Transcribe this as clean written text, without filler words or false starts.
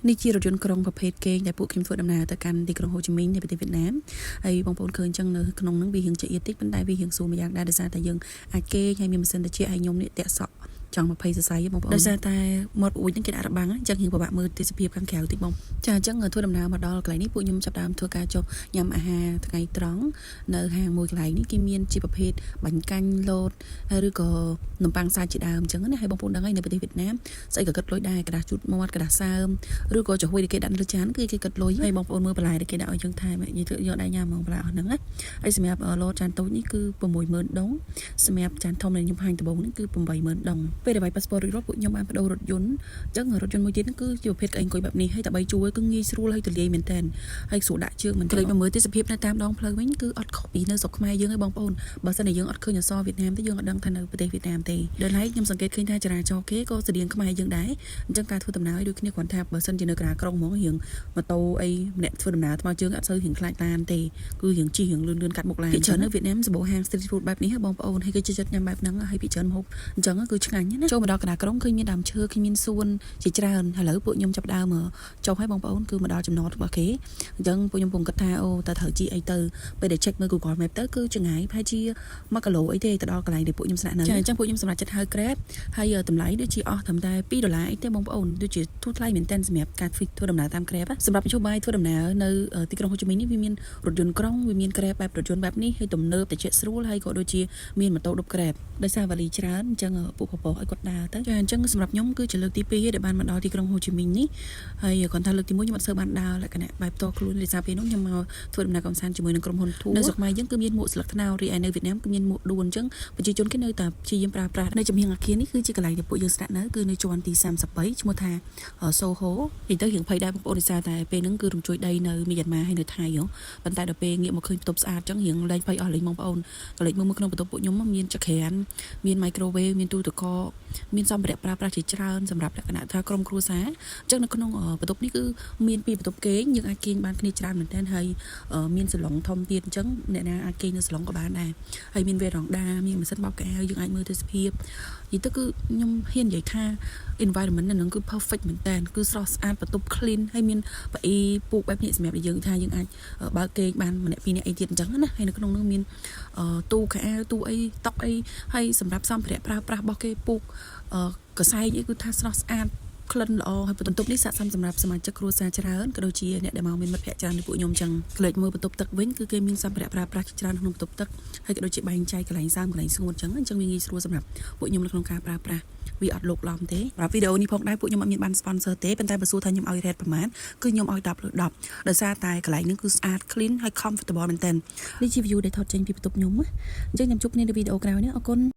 នេះជារថយន្តក្រុងប្រភេទកេងដែលពួកខ្ញុំធ្វើដំណើរទៅកាន់ទីក្រុងហូជីមីញនៃប្រទេសវៀតណាមហើយបងប្អូនឃើញចឹងនៅក្នុងហ្នឹងវារៀងជាអ៊ីតិចប៉ុន្តែវារៀងស្រួលម្យ៉ាងដែរដោយសារតែយើងអាចកេងហើយមានម៉ាស៊ីនត្រជាក់ហើយខ្ញុំនេះតាក់សក់ចង់20សរសៃបងប្អូនដោយសារតែមាត់អួយហ្នឹងគេដាក់របាំងអញ្ចឹងរៀងពិបាកមើលទេសភាពខាងក្រៅតិចបងចាអញ្ចឹងធ្វើដំណើរមកដល់កន្លែងនេះពួកខ្ញុំចាប់ផ្ដើមធ្វើការចុះញ៉ាំអាហារថ្ងៃត្រង់នៅហាងមួយកន្លែងនេះគេមានជាប្រភេទបាញ់កាញ់លោតឬក៏នំប៉័ងសាច់ជាដើមអញ្ចឹងណាហើយបងប្អូនដឹងហើយនៅប្រទេសវៀតណាមស្អីក៏គិតលុយដែរក្តារជូតមាត់ក្តារសើមឬក៏ចំហុយដែលគេដាក់លើចានគឺគេគិតលុយហើយបងប្អូនមើលបន្លែដែលគេដាក់ឲ្យយើងថែមនិយាយទៅយកដៃញ៉ាំហ្មងបន្លែអស់ហ្នឹងណាហើយសម្រាប់លោតចានតូចនេះគឺ60000ដងសម្រាប់ចានធំដែលខ្ញុំហាញដំបូងនេះគឺ80000ដងពេលដែលបាយប៉ាសពតរួចរាល់ពួកខ្ញុំបានបដូររថយន្តអញ្ចឹងរថយន្តមួយទៀតគឺជាប្រភេទកៅអីអង្គុយបែបនេះហើយតែ3ជួរគឺងាយស្រួលហើយទូលាយមែនតើហើយស្រួលដាក់ជើងមិនក្លែងមកមើលទេសភាពនៅតាមដងផ្លូវវិញគឺអត់ខុសពីនៅស្រុកខ្មែរយើងឯងបងប្អូនបើសិនតែយើងអត់ឃើញអក្សរវៀតណាមទេយើងអត់ដឹងថានៅប្រទេសវៀតណាមទេដល់ហើយខ្ញុំសង្កេតឃើញថាចរាចរណ៍គេក៏ស្តៀងខ្មែរយើងដែរអញ្ចឹងការធ្វើដំណើរដូចគ្នាគ្រាន់ថាបើសិនជានៅក្រៅក្រុងហ្មងរៀងម៉ូតូអីម្នាក់ធ្វើដំណើរថ្មើរជើងអត់សូវរៀងខ្លាចឡានទេគឺរៀងជិះរៀងលឿនកាត់មុខឡានពីច្រើននៅវៀតណាមសម្បូរហាង street food បែបនេះបងប្អូនហើយគេជិះចិត្តញ៉ាំបែបហ្នឹងហើយពីច្រើនម្ហូបអញ្ចឹងគឺឆ្ងាញ់ណាចូលមកដល់កណ្ដាលក្រុងឃើញមានដើមឈើឃើញមានសួនជាច្រើនឥឡូវពួកខ្ញុំចាប់ដើមចុះឲ្យបងប្អូនគឺមកដល់ចំណតរបស់គេអញ្ចឹងពួកខ្ញុំពងគិតថាអូតើត្រូវជីអីទៅពេលដែល check មើល Google Map ទៅគឺចម្ងាយប្រហែលជា1គីឡូអីទេទៅដល់កន្លែងដែលពួកខ្ញុំស្នាក់នៅចាអញ្ចឹងពួកខ្ញុំសម្រាប់ចិត្តហៅ Grab ហើយតម្លៃដូចជាអស់ត្រឹមតែ$2អីទេបងប្អូនដូចជាធូរថ្លៃមែនតើសម្រាប់ការធ្វើដំណើរតាម Grab សម្រាប់មធ្យោបាយធ្វើដំណើរនៅទីក្រុងហូជីមីញនេះវាមានរថយន្តក្រុងវាមាន Grab បែបរថយន្តបែបនេះហើយទំនើបត្រជាក់ស្រួលហើយក៏ដូចជាមានម៉ូតូឌុប Grab ដោយសារវ៉ាលីច្រើនអញ្ចឹងពួកពពកឲ្យគាត់ដើរទៅចាអញ្ចឹងសម្រាប់ខ្ញុំគឺជាលើកទី2ហើយដែលបានមកដល់ទីក្រុងហូជីមីញនេះហើយគាត់ថាលើកទី1ខ្ញុំអត់សូវបានដើរលក្ខណៈបែបផ្ទាល់ខ្លួនដោយសារពេលនោះខ្ញុំមកធ្វើដំណើរកំសាន្តជាមួយនឹងក្រុមហ៊ុនធូរនៅស្រុកខ្មែរយើងគឺមានមួកស្លឹកត្នោតរីឯនៅវៀតណាមគឺមានមួកដួនអញ្ចឹងប្រជាជនគេនៅតែព្យាយាមប្រើប្រាស់នៅចំហៀងអាគារនេះគឺជាកន្លែងដែលពួកយើងស្នាក់នៅគឺនៅជាន់ទី33ឈ្មោះថា Soho និយាយទៅរៀងភ័យដែរបងប្អូនដោយសារតែពេលហ្នឹងគឺរំជួយដីនៅមីយ៉ាន់ម៉ាហើយនៅថៃហ៎ប៉ុន្តែដល់ពេលងាកមកឃើញបន្ទប់ស្អាតអញ្ចឹងរៀងលែងភ័យអស់លេងបងប្អូនកលេចមើលក្នុងបន្ទប់ពួកខ្ញុំមានចក្រានមាន microwave មានទូទឹកកកមានសម្ភារៈប្រើប្រាស់ជាច្រើនសម្រាប់លក្ខណៈថាក្រុមគ្រួសារអញ្ចឹងនៅក្នុងបន្ទប់នេះគឺមានពីរបន្ទប់គេងយើងអាចគេងបានគ្នាច្រើនមែនទែនហើយមានសាឡុងធំទៀតអញ្ចឹងអ្នកណាអាចគេងនៅសាឡុងក៏បានដែរហើយមានវេរ៉ង់ដាមានម៉ាស៊ីនបោកកៅអៅយើងអាចមើលទេសភាពនិយាយទៅគឺខ្ញុំហ៊ាននិយាយថា environment នៅនឹងគឺ perfect មែនតើគឺស្រស់ស្អាតបន្ទប់ clean ហើយមានប៉អីពូកបែបនេះសម្រាប់យើងថាយើងអាចបើកគេងបានម្នាក់ពីរនាក់អីទៀតអញ្ចឹងណាហើយនៅក្នុងនោះមានទូខោអាវទូអីតុអីហើយសម្រាប់សម្ភារៈប្រើប្រាស់របស់គេពូកកសែងអីគឺថាស្រស់ស្អាតក្លិនល្អហើយបន្ទប់នេះស័ក្តិសមសម្រាប់សមាជិកគ្រួសារច្រើនក៏ដូចជាអ្នកដែលមកមានមិត្តភ័ក្តិច្រើនដូចពួកខ្ញុំអញ្ចឹងក្លែកមើលបន្ទប់ទឹកវិញគឺគេមានសម្ភារៈប្រើប្រាស់ច្រើនក្នុងបន្ទប់ទឹកហើយក៏ដូចជាបែងចែកកន្លែងសើមកន្លែងស្ងួតអញ្ចឹងវាងាយស្រួលសម្រាប់ពួកខ្ញុំនៅក្នុងការប្រើប្រាស់វាអត់លោកឡំទេសម្រាប់វីដេអូនេះផងដែរពួកខ្ញុំអត់មានបាន sponsor ទេប៉ុន្តែបើសួរថាខ្ញុំឲ្យ rate ប្រមាណគឺខ្ញុំឲ្យ10លើ10ដោយសារតែកន្លែងនេះគឺស្អាត clean ហើយ comfortable មែនតើនេះជា view ដែលថតចេញពីបន្ទប់ខ្ញុំអញ្ចឹងខ្ញុំជួបគ្នានៅវីដេអូក្រោយនេះអរគុណ